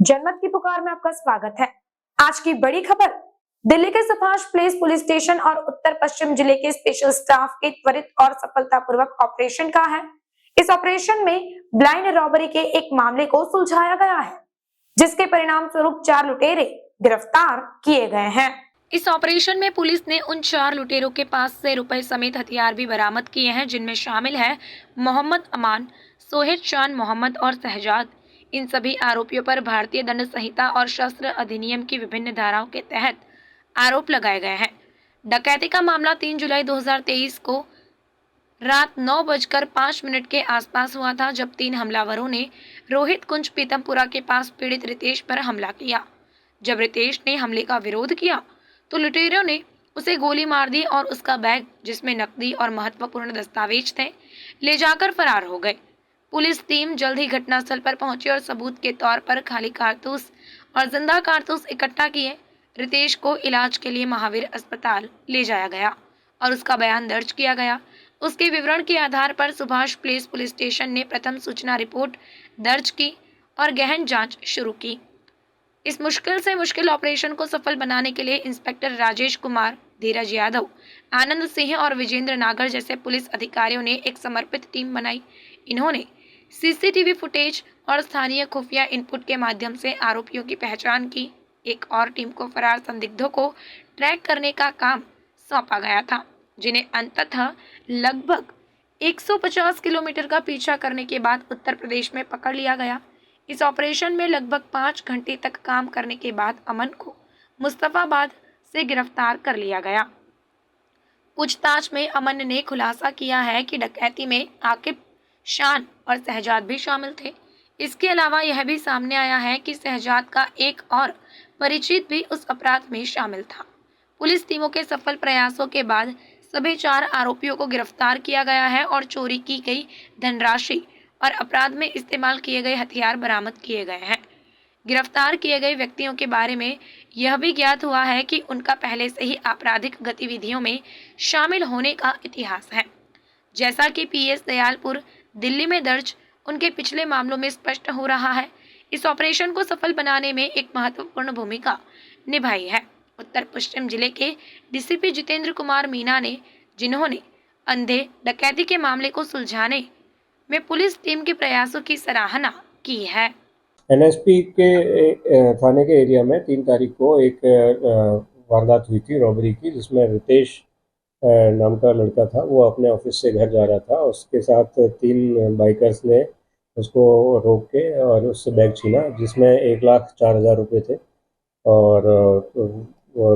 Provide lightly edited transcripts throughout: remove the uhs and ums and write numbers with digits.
जनमत की पुकार में आपका स्वागत है। आज की बड़ी खबर दिल्ली के सुभाष प्लेस पुलिस स्टेशन और उत्तर पश्चिम जिले के स्पेशल स्टाफ के त्वरित और सफलतापूर्वक ऑपरेशन का है। इस ऑपरेशन में ब्लाइंड रॉबरी के एक मामले को सुलझाया गया है, जिसके परिणाम स्वरूप 4 लुटेरे गिरफ्तार किए गए हैं। इस ऑपरेशन में पुलिस ने उन 4 लुटेरों के पास से रुपए समेत हथियार भी बरामद किए हैं, जिनमें शामिल है मोहम्मद अमान, सोहेद चांद मोहम्मद और शहजाद। इन सभी आरोपियों पर भारतीय दंड संहिता और शस्त्र अधिनियम की विभिन्न धाराओं के तहत आरोप लगाए गए हैं। डकैती का मामला 3 जुलाई 2023 को रात 9:05 के आसपास हुआ था, जब 3 हमलावरों ने रोहित कुंज पीतमपुरा के पास पीड़ित रितेश पर हमला किया। जब रितेश ने हमले का विरोध किया तो लुटेरों ने उसे गोली मार दी और उसका बैग, जिसमें नकदी और महत्वपूर्ण दस्तावेज थे, ले जाकर फरार हो गए। पुलिस टीम जल्द ही घटनास्थल पर पहुंची और सबूत के तौर पर खाली कारतूस और जिंदा कारतूस इकट्ठा किए। रितेश को इलाज के लिए महावीर अस्पताल ले जाया गया और उसका बयान दर्ज किया गया। उसके विवरण के आधार पर सुभाष प्लेस पुलिस स्टेशन ने प्रथम सूचना रिपोर्ट दर्ज की और गहन जांच शुरू की। इस मुश्किल से मुश्किल ऑपरेशन को सफल बनाने के लिए इंस्पेक्टर राजेश कुमार, धीरज यादव, आनंद सिंह और विजेंद्र नागर जैसे पुलिस अधिकारियों ने एक समर्पित टीम बनाई। इन्होंने सीसीटीवी फुटेज और स्थानीय खुफिया इनपुट के माध्यम से आरोपियों की पहचान की। एक और टीम को फरार संदिग्धों को ट्रैक करने का काम सौंपा गया था, जिन्हें अंततः लगभग 150 किलोमीटर का पीछा करने के बाद उत्तर प्रदेश में पकड़ लिया गया। इस ऑपरेशन में लगभग 5 घंटे तक काम करने के बाद अमन को मुस्तफाबाद से गिरफ्तार कर लिया गया। पूछताछ में अमन ने खुलासा किया है कि डकैती में आकिब, शान और शहजाद भी शामिल थे। इसके अलावा यह भी सामने आया है कि शहजाद का एक और परिचित भी उस अपराध में शामिल था। पुलिस टीमों के सफल प्रयासों के बाद सभी 4 आरोपियों को गिरफ्तार किया गया है और चोरी की गई धनराशि और अपराध में इस्तेमाल किए गए हथियार बरामद किए गए हैं। गिरफ्तार किए गए व्यक्तियों के बारे में यह भी ज्ञात हुआ है कि उनका पहले से ही आपराधिक गतिविधियों में शामिल होने का इतिहास है, जैसा कि PS दयालपुर दिल्ली में दर्ज उनके पिछले मामलों में स्पष्ट हो रहा है। इस ऑपरेशन को सफल बनाने में एक महत्वपूर्ण भूमिका निभाई है उत्तर पश्चिम जिले के DCP जितेंद्र कुमार मीना ने, जिन्होंने अंधे डकैती के मामले को सुलझाने में पुलिस टीम के प्रयासों की सराहना की है। NSP के थाने के एरिया में 3 तारीख को एक वारदात हुई थी रॉबरी की, जिसमें रितेश नाम का लड़का था। वो अपने ऑफिस से घर जा रहा था। उसके साथ 3 बाइकर्स ने उसको रोक के और उससे बैग छीना, जिसमें 1,04,000 रुपये थे। और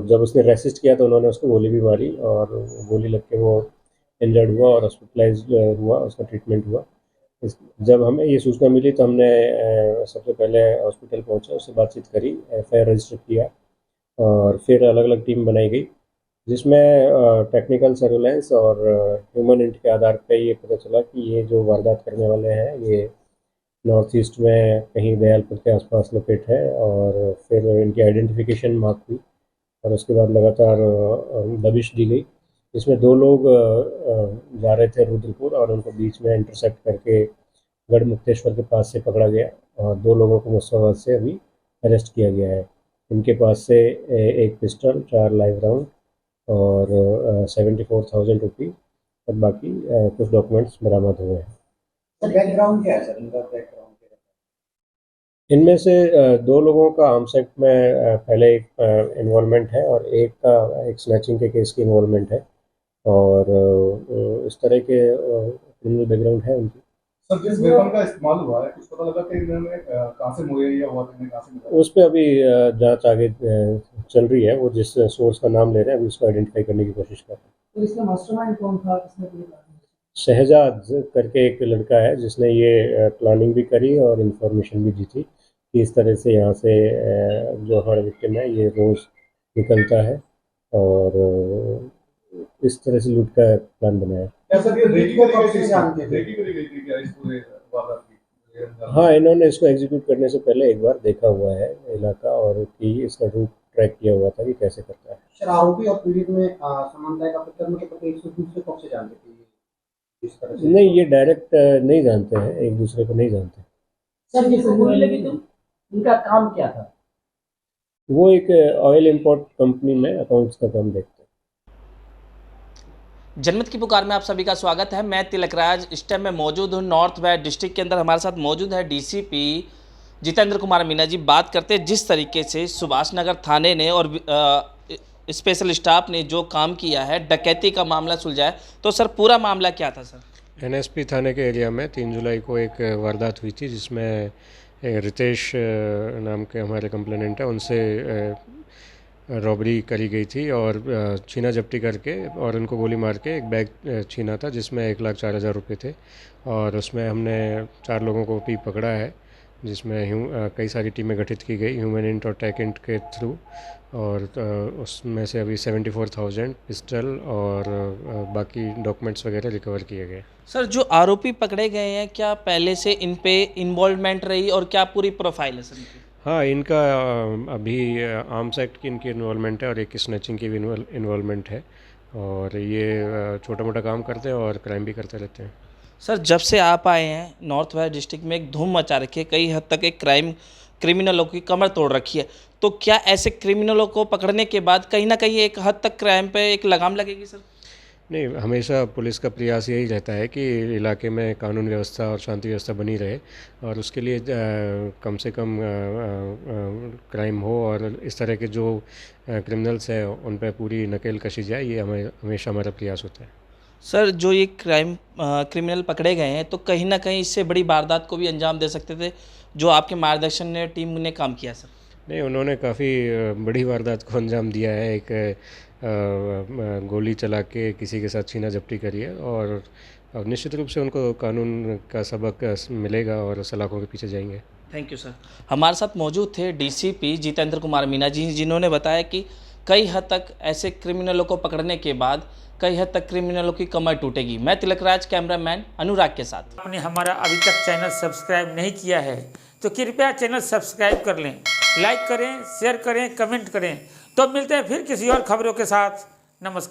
जब उसने रेसिस्ट किया तो उन्होंने उसको गोली भी मारी और गोली लग के वो इंजर्ड हुआ और हॉस्पिटलाइज हुआ, उसका ट्रीटमेंट हुआ। जब हमें ये सूचना मिली तो हमने सबसे पहले हॉस्पिटल पहुंचा, उससे बातचीत करी, FIR रजिस्टर किया और फिर अलग अलग टीम बनाई गई, जिसमें टेक्निकल सर्वेलेंस और ह्यूमन इंट के आधार पर ये पता चला कि ये जो वारदात करने वाले हैं ये नॉर्थ ईस्ट में कहीं दयालपुर के आसपास लोकेट है। और फिर इनकी आइडेंटिफिकेशन मार्क हुई और उसके बाद लगातार दबिश दी गई। इसमें 2 लोग जा रहे थे रुद्रपुर और उनको बीच में इंटरसेप्ट करके गढ़मुक्तेश्वर के पास से पकड़ा गया और 2 लोगों को मुस्तफाबाद से अभी अरेस्ट किया गया है। इनके पास से एक पिस्टल, 4 लाइव राउंड और 74,000 रुपये और बाकी कुछ डॉक्यूमेंट्स बरामद हुए हैं। बैकग्राउंड क्या है सर इनका? बैकग्राउंड इनमें से 2 लोगों का आर्म्स एक्ट में पहले एक इन्वॉल्वमेंट है और एक का एक स्नैचिंग के केस की इन्वॉल्वमेंट है और इस तरह के क्रिमिनल बैकग्राउंड है उनकी। सर, जिस वेपन का इस्तेमाल हुआ है कुछ पता लगा कि इन्होंने कहां से मुहैया हुआ था, कहां से मिला? उस पर अभी जांच आगे चल रही है। वो जिस सोर्स का नाम ले रहे हैं अभी उसको आइडेंटिफाई करने की कोशिश कर रहे हैं। तो इसका मास्टरमाइंड कौन था? किसने? शहजाद करके एक लड़का है जिसने ये प्लानिंग भी करी और इन्फॉर्मेशन भी दी थी कि इस तरह से यहाँ से जो हमारा विक्टिम है ये रोज़ निकलता है और इस तरह से लूट का प्लान बनाया। हाँ, इन्होंने इसको एग्जीक्यूट करने से पहले एक बार देखा हुआ है इलाका और कि इसका रूट ट्रैक किया हुआ था कि कैसे करता है। आरोपी और पीड़ित में समानता का मतलब एक दूसरे को से जानते थे इस तरह से? नहीं, ये डायरेक्ट नहीं जानते हैं, एक दूसरे को नहीं जानते। सर, ये गोली लगी तो इनका काम क्या था? वो एक ऑयल इंपोर्ट कंपनी में अकाउंट्स का काम देखते हैं। जनमत की पुकार में आप सभी का स्वागत है। मैं तिलकराज इस टाइम में मौजूद हूँ नॉर्थ वेस्ट डिस्ट्रिक्ट के अंदर। हमारे साथ मौजूद है डीसीपी जितेंद्र कुमार मीना जी। बात करते हैं जिस तरीके से सुभाष नगर थाने ने और स्पेशल स्टाफ ने जो काम किया है, डकैती का मामला सुलझाया, तो सर पूरा मामला क्या था सर? एनएसपी थाने के एरिया में 3 जुलाई को एक वारदात हुई थी जिसमें रितेश नाम के हमारे कंप्लेनेंट है, उनसे रॉबरी करी गई थी और छीना झपटी करके और उनको गोली मार के एक बैग छीना था जिसमें 1,04,000 रुपये थे। और उसमें हमने 4 लोगों को भी पकड़ा है जिसमें कई सारी टीमें गठित की गई ह्यूमन इंट और टेक इंट के थ्रू। और उसमें से अभी 74,000 पिस्टल और बाकी डॉक्यूमेंट्स वगैरह रिकवर किए गए। सर जो आरोपी पकड़े गए हैं, क्या पहले से इन पे इन्वॉल्वमेंट रही और क्या पूरी प्रोफाइल है सर इनकी? हाँ, इनका अभी आर्म्स एक्ट की इनकी इन्वॉल्वमेंट है और एक स्नैचिंग की भी इन्वॉल्वमेंट है। और ये छोटा मोटा काम करते हैं और क्राइम भी करते रहते हैं। सर जब से आप आए हैं नॉर्थ वेस्ट डिस्ट्रिक्ट में एक धूम मचा रखी है, कई हद तक एक क्रिमिनलों की कमर तोड़ रखी है, तो क्या ऐसे क्रिमिनलों को पकड़ने के बाद कहीं ना कहीं एक हद तक क्राइम पे एक लगाम लगेगी सर? नहीं, हमेशा पुलिस का प्रयास यही रहता है कि इलाके में कानून व्यवस्था और शांति व्यवस्था बनी रहे और उसके लिए कम से कम क्राइम हो और इस तरह के जो क्रिमिनल्स हैं उन पर पूरी नकेल कसी जाए, ये हमेशा हमारा प्रयास होता है। सर जो ये क्रिमिनल पकड़े गए हैं, तो कहीं ना कहीं इससे बड़ी वारदात को भी अंजाम दे सकते थे जो आपके मार्गदर्शन ने टीम ने काम किया सर? नहीं, उन्होंने काफ़ी बड़ी वारदात को अंजाम दिया है। एक गोली चला के किसी के साथ छीना झपटी करी है और अब निश्चित रूप से उनको कानून का सबक मिलेगा और सलाखों के पीछे जाएंगे। Thank you sir. हमारे साथ मौजूद थे डीसीपी जितेंद्र कुमार मीना जी, जिन्होंने बताया कि कई हद तक ऐसे क्रिमिनलों को पकड़ने के बाद कई हद तक क्रिमिनलों की कमर टूटेगी। मैं तिलकराज, कैमरामैन अनुराग के साथ। आपने हमारा अभी तक चैनल सब्सक्राइब नहीं किया है तो कृपया चैनल सब्सक्राइब कर लें, लाइक करें, शेयर करें, कमेंट करें। तो मिलते हैं फिर किसी और खबरों के साथ। नमस्कार।